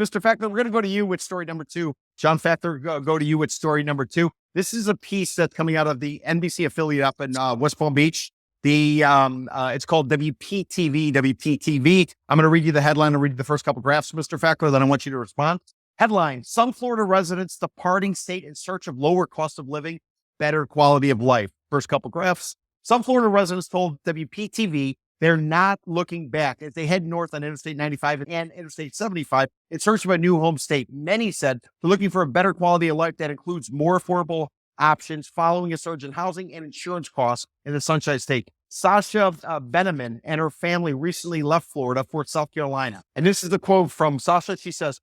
Mr. Fakler, we're going to go to you with story number 2. John Fakler, go to you with story number 2. This is a piece that's coming out of the NBC affiliate up in West Palm Beach. It's called WPTV. WPTV. I'm going to read you the headline and read you the first couple graphs, Mr. Fakler. Then I want you to respond. Headline: Some Florida residents departing state in search of lower cost of living, better quality of life. First couple graphs. Some Florida residents told WPTV they're not looking back as they head north on Interstate 95 and Interstate 75 in search of a new home state. Many said they're looking for a better quality of life that includes more affordable options following a surge in housing and insurance costs in the Sunshine State. Sasha Beneman and her family recently left Florida for South Carolina. And this is the quote from Sasha. She says,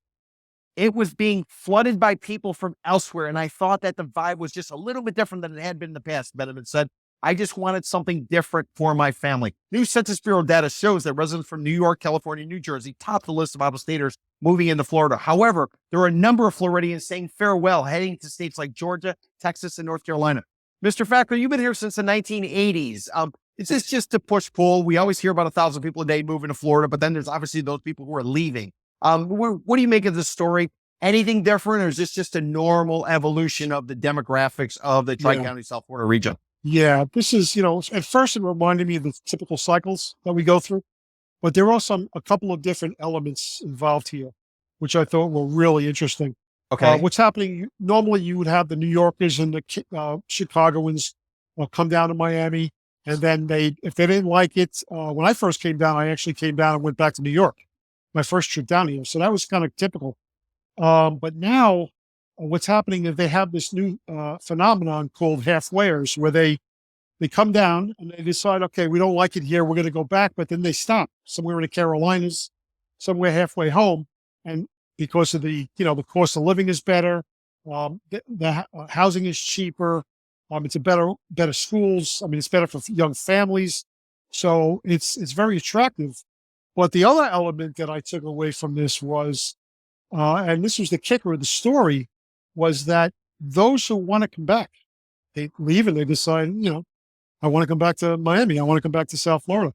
"It was being flooded by people from elsewhere, and I thought that the vibe was just a little bit different than it had been in the past," Beneman said. "I just wanted something different for my family." New Census Bureau data shows that residents from New York, California, and New Jersey top the list of out-of-staters moving into Florida. However, there are a number of Floridians saying farewell, heading to states like Georgia, Texas, and North Carolina. Mr. Fakler, you've been here since the 1980s. Is this just a push-pull? We always hear about 1,000 people a day moving to Florida, but then there's obviously those people who are leaving. What do you make of this story? Anything different, or is this just a normal evolution of the demographics of the Tri-County South Florida region? Yeah, this is, at first it reminded me of the typical cycles that we go through, but there are a couple of different elements involved here, which I thought were really interesting. Okay. What's happening, normally you would have the New Yorkers and the Chicagoans come down to Miami, and then if they didn't like it, when I first came down, I actually came down and went back to New York, my first trip down here. So that was kind of typical. But now what's happening is they have this new phenomenon called halfwayers, where they come down and they decide, okay, we don't like it here, we're going to go back, but then they stop somewhere in the Carolinas, somewhere halfway home. And because of the cost of living is better, the housing is cheaper, it's a better schools. I mean, it's better for young families. So it's very attractive. But the other element that I took away from this was, and this was the kicker of the story, was that those who want to come back, they leave and they decide, I want to come back to Miami. I want to come back to South Florida.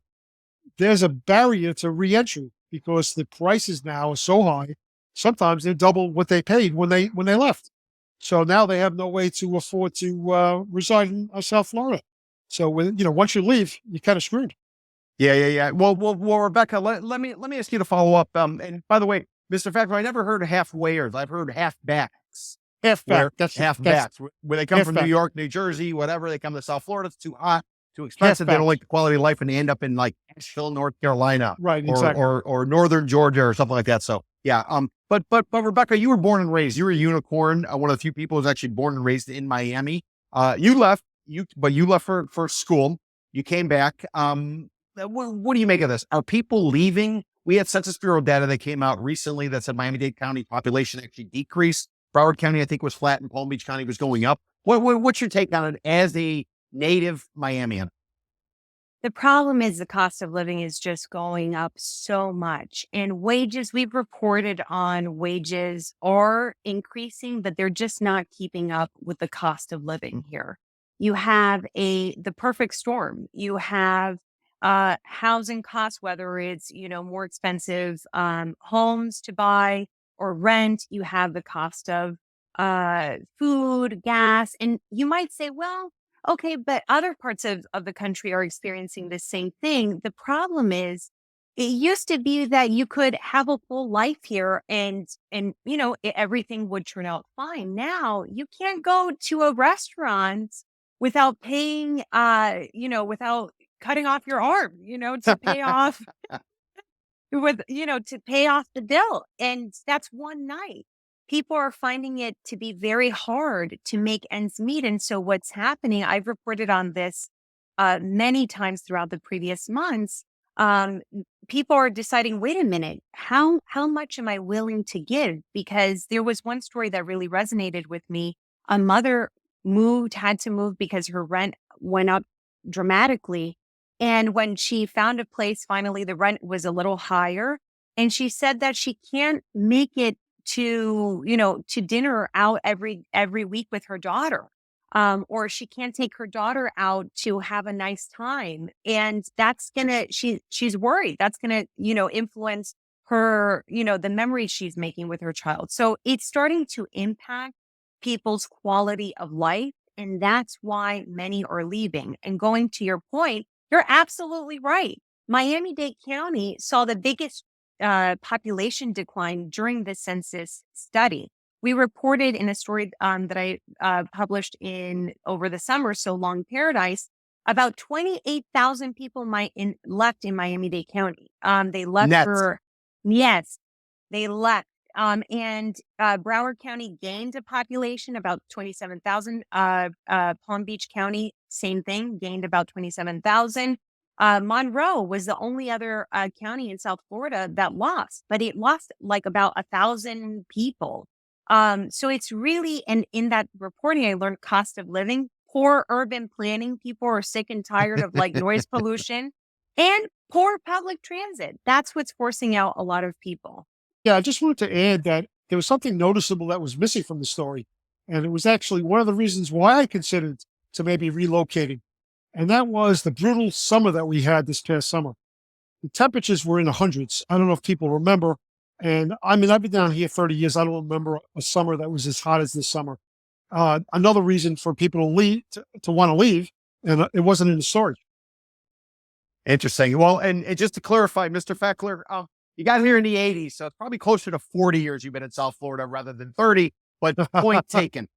There's a barrier to reentry because the prices now are so high. Sometimes they're double what they paid when they left. So now they have no way to afford to reside in South Florida. So once you leave, you're kind of screwed. Yeah. Well, Rebecca, let me ask you to follow up. And by the way, Mr. Fakler, I never heard of halfwayers. I've heard halfbacks. Halfback. That's halfbacks. Where they come from New York, New Jersey, whatever. They come to South Florida. It's too hot, too expensive. They don't like the quality of life, and they end up in like Asheville, North Carolina, right? Exactly. Or northern Georgia or something like that. So yeah. But Rebecca, you were born and raised. You were a unicorn. One of the few people who's actually born and raised in Miami. You left. You left for school. You came back. What do you make of this? Are people leaving? We had Census Bureau data that came out recently that said Miami-Dade County population actually decreased. Broward County, I think, was flat, and Palm Beach County was going up. What's your take on it as a native Miamian? The problem is the cost of living is just going up so much. And wages, we've reported on wages are increasing, but they're just not keeping up with the cost of living here. You have the perfect storm. You have housing costs, whether it's, more expensive homes to buy or rent. You have the cost of food, gas. And you might say, well, okay, but other parts of the country are experiencing the same thing. The problem is it used to be that you could have a full life here and everything would turn out fine. Now you can't go to a restaurant without paying, without cutting off your arm, to pay off to pay off the bill. And that's one night. People are finding it to be very hard to make ends meet. And so what's happening, I've reported on this many times throughout the previous months. People are deciding, wait a minute, how much am I willing to give? Because there was one story that really resonated with me. A mother had to move because her rent went up dramatically. And when she found a place, finally, the rent was a little higher. And she said that she can't make it to dinner out every week with her daughter. Or she can't take her daughter out to have a nice time. And that's she's worried that's gonna, influence her, the memories she's making with her child. So it's starting to impact people's quality of life. And that's why many are leaving. And going to your point, you're absolutely right. Miami-Dade County saw the biggest population decline during the census study. We reported in a story that I published over the summer, So Long Paradise, about 28,000 people left in Miami-Dade County. They left Nets. yes, they left. And Broward County gained a population about 27,000. Palm Beach County, same thing, gained about 27,000. Monroe was the only other county in South Florida that lost, but it lost like about 1,000 people. So it's really, and in that reporting, I learned cost of living, poor urban planning. People are sick and tired of like noise pollution and poor public transit. That's what's forcing out a lot of people. Yeah, I just wanted to add that there was something noticeable that was missing from the story. And it was actually one of the reasons why I considered to maybe relocating. And that was the brutal summer that we had this past summer. The temperatures were in the hundreds. I don't know if people remember. And I mean, I've been down here 30 years. I don't remember a summer that was as hot as this summer. Another reason for people to leave, to want to leave, and it wasn't in the story. Interesting. Well, and just to clarify, Mr. Fakler, you got here in the 80s, so it's probably closer to 40 years you've been in South Florida rather than 30, but point taken.